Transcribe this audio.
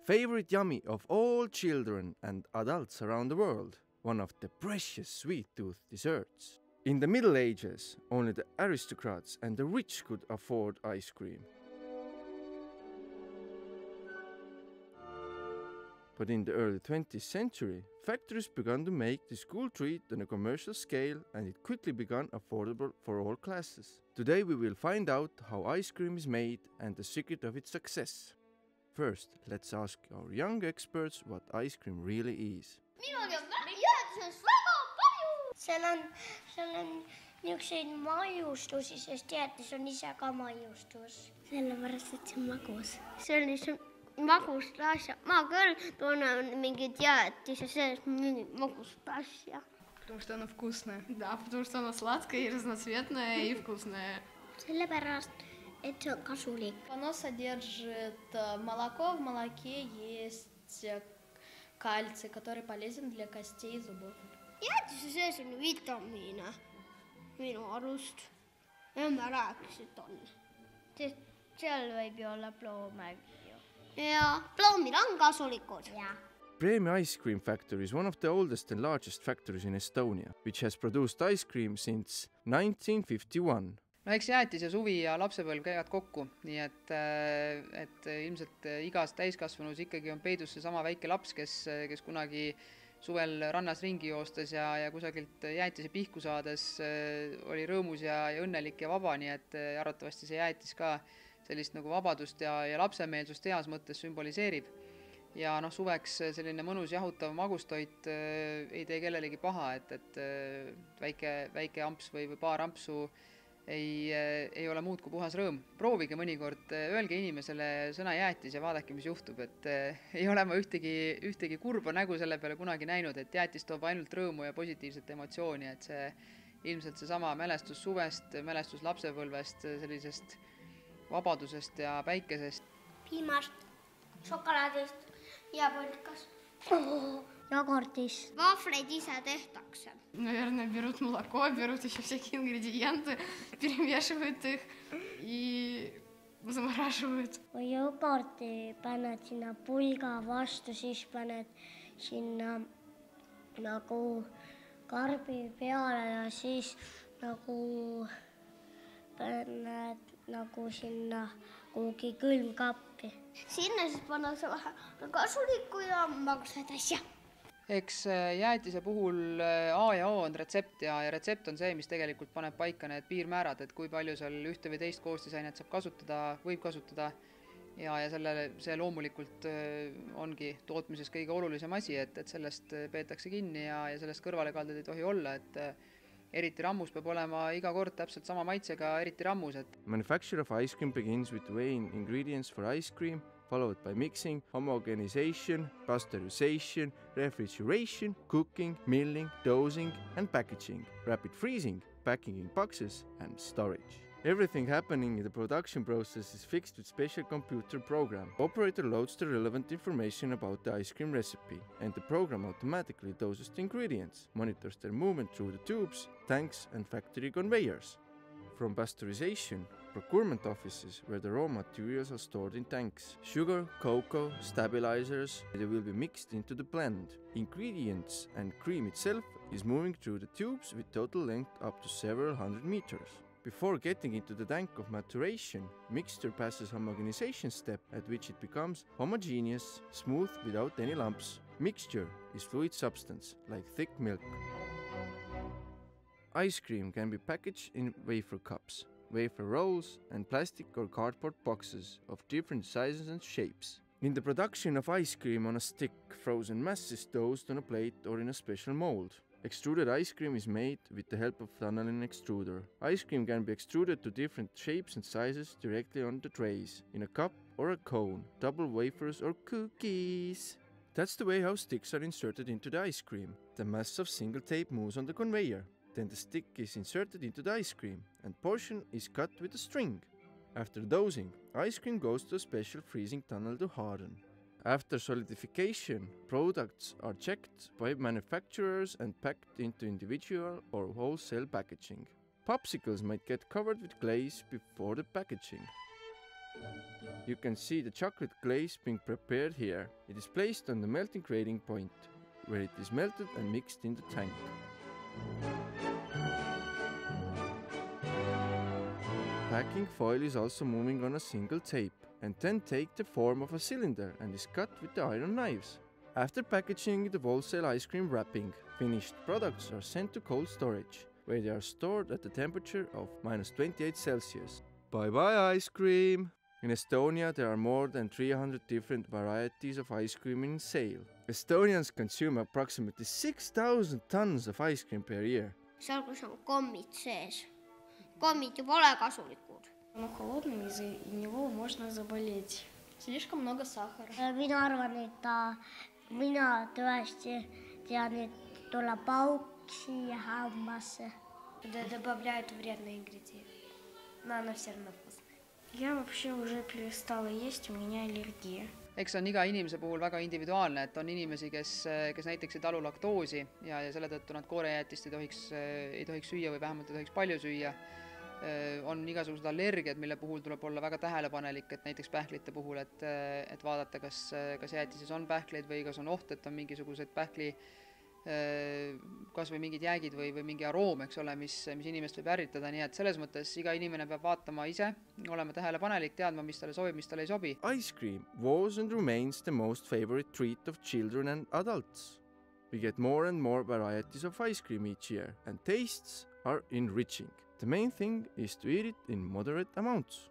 Favorite yummy of all children and adults around the world, one of the precious sweet-tooth desserts. In the Middle Ages, only the aristocrats and the rich could afford ice cream. But in the early 20th century, factories began to make the school treat on a commercial scale, and it quickly began affordable for all classes. Today we will find out how ice cream is made and the secret of its success. First, let's ask our young experts what ice cream really is. Minul on jäätises väga palju! Seal on niisuguseid maiustusi, sest jäätis on ise ka maiustus. Sellepärast, et see on magus. See on lihtsalt magust asja. Ma küll tunnen mingit jäätise sees mingit magust asja. Потому что оно вкусное. Да, потому что оно сладкое и разноцветное и вкусное. Sellepärast, et see on kasulik. Оно содержит молоко, в молоке есть кальций, который полезен для костей и зубов. Jäätise sees on vitamiine minu arust. Ja ma rääkisin, et on. Sest seal võib ju olla ploomegi ju. Ja ploomid on kasulikud. Ja. Preemia Ice Cream Factory is one of the oldest and largest factories in Estonia, which has produced ice cream since 1951. No eks jäätis ja suvi ja lapsepõlv käivad kokku, nii et ilmselt igas täiskasvanus ikkagi on peidus seesama väike laps, kes kunagi suvel rannas ringi joostes ja kusagilt jäätise pihku saades oli rõõmus ja õnnelik ja vaba, nii et arvatavasti see jäätis ka sellist nagu vabadust ja lapsemeelsust heas mõttes sümboliseerib. Ja suveks selline mõnus jahutav magustoit ei tee kellelegi paha, et väike amps või paar ampsu ei ole muud kui puhas rõõm. Proovige mõnikord, öelge inimesele sõna jäätis ja vaadake, mis juhtub, et ei ole ma ühtegi kurba nägu selle peale kunagi näinud, et jäätis toob ainult rõõmu ja positiivset emotsiooni, et see ilmselt seesama mälestus suvest, mälestus lapsepõlvest, sellisest vabadusest ja päikesest. Piimast, šokolaadist ja põlkas. Jogurtist. Вафлid ise tehtakse. Наверное, берут молоко, берут еще всякие ингредиенты, перемешивают их и замораживают. Või jogurti paned sinna pulga vastu, siis paned sinna nagu karbi peale ja siis nagu paned nagu sinna kuhugi külmkappi. Sinna siis pannakse vähe kasulikku ja magusat asja. Eks jäätise puhul A ja O on retsept ja retsept on see, mis tegelikult paneb paika need piirmäärad, et kui palju seal ühte või teist koostisainet saab kasutada, võib kasutada ja see loomulikult ongi tootmises kõige olulisem asi, et sellest peetakse kinni ja sellest kõrvalekalded ei tohi olla, et eriti rammus peab olema iga kord täpselt sama maitsega, eriti rammus. Manufacture of ice cream begins with weighing ingredients for ice cream, followed by mixing, homogenization, pasteurization, refrigeration, cooking, milling, dosing and packaging, rapid freezing, packing in boxes and storage. Everything happening in the production process is fixed with special computer program. Operator loads the relevant information about the ice cream recipe, and the program automatically doses the ingredients, monitors their movement through the tubes, tanks and factory conveyors. From pasteurization, procurement offices where the raw materials are stored in tanks. Sugar, cocoa, stabilizers, they will be mixed into the blend. Ingredients and cream itself is moving through the tubes with total length up to several hundred meters. Before getting into the tank of maturation, mixture passes homogenization step at which it becomes homogeneous, smooth without any lumps. Mixture is fluid substance, like thick milk. Ice cream can be packaged in wafer cups, wafer rolls and plastic or cardboard boxes of different sizes and shapes. In the production of ice cream on a stick, frozen mass is dosed on a plate or in a special mold. Extruded ice cream is made with the help of tunneling extruder. Ice cream can be extruded to different shapes and sizes directly on the trays, in a cup or a cone, double wafers or cookies. That's the way how sticks are inserted into the ice cream. The mass of single tape moves on the conveyor. Then the stick is inserted into the ice cream and portion is cut with a string. After dosing, ice cream goes to a special freezing tunnel to harden. After solidification, products are checked by manufacturers and packed into individual or wholesale packaging. Popsicles might get covered with glaze before the packaging. You can see the chocolate glaze being prepared here. It is placed on the melting grading point, where it is melted and mixed in the tank. Packing foil is also moving on a single tape, and then take the form of a cylinder and is cut with the iron knives. After packaging the wholesale ice cream wrapping, finished products are sent to cold storage, where they are stored at the temperature of -28 Celsius. Bye-bye ice cream! In Estonia, there are more than 300 different varieties of ice cream in sale. Estonians consume approximately 6,000 tons of ice cream per year. Seal, kus on kommid sees. Kommid ju pole kasulikud. Он холодный, из-за него можно заболеть. Слишком много сахара. Mina arvan, et mina tõesti tean, et tuleb pauk siia hambasse. Добавляют вредные ингредиенты, но оно все равно вкусное. Я вообще уже перестала есть, у меня аллергия. Eks on iga inimese puhul väga individuaalne, et on inimesi, kes näiteks ei talu laktoosi ja selle tõttu nad koorejäätist ei tohiks süüa või vähemalt ei tohiks palju süüa. On igasugused allergiad, mille puhul tuleb olla väga tähelepanelik, et näiteks pähklite puhul, et vaadata, kas jäätises on pähkleid või kas on oht, et on mingisugused pähkli kas või mingid jäägid või mingi aroom, eks ole, mis inimest võib ärritada, nii et selles mõttes iga inimene peab vaatama ise, olema tähelepanelik, teadma, mis talle sobib, mis talle ei sobi. Ice cream was and remains the most favorite treat of children and adults. We get more and more varieties of ice cream each year, and tastes are enriching. The main thing is to eat it in moderate amounts.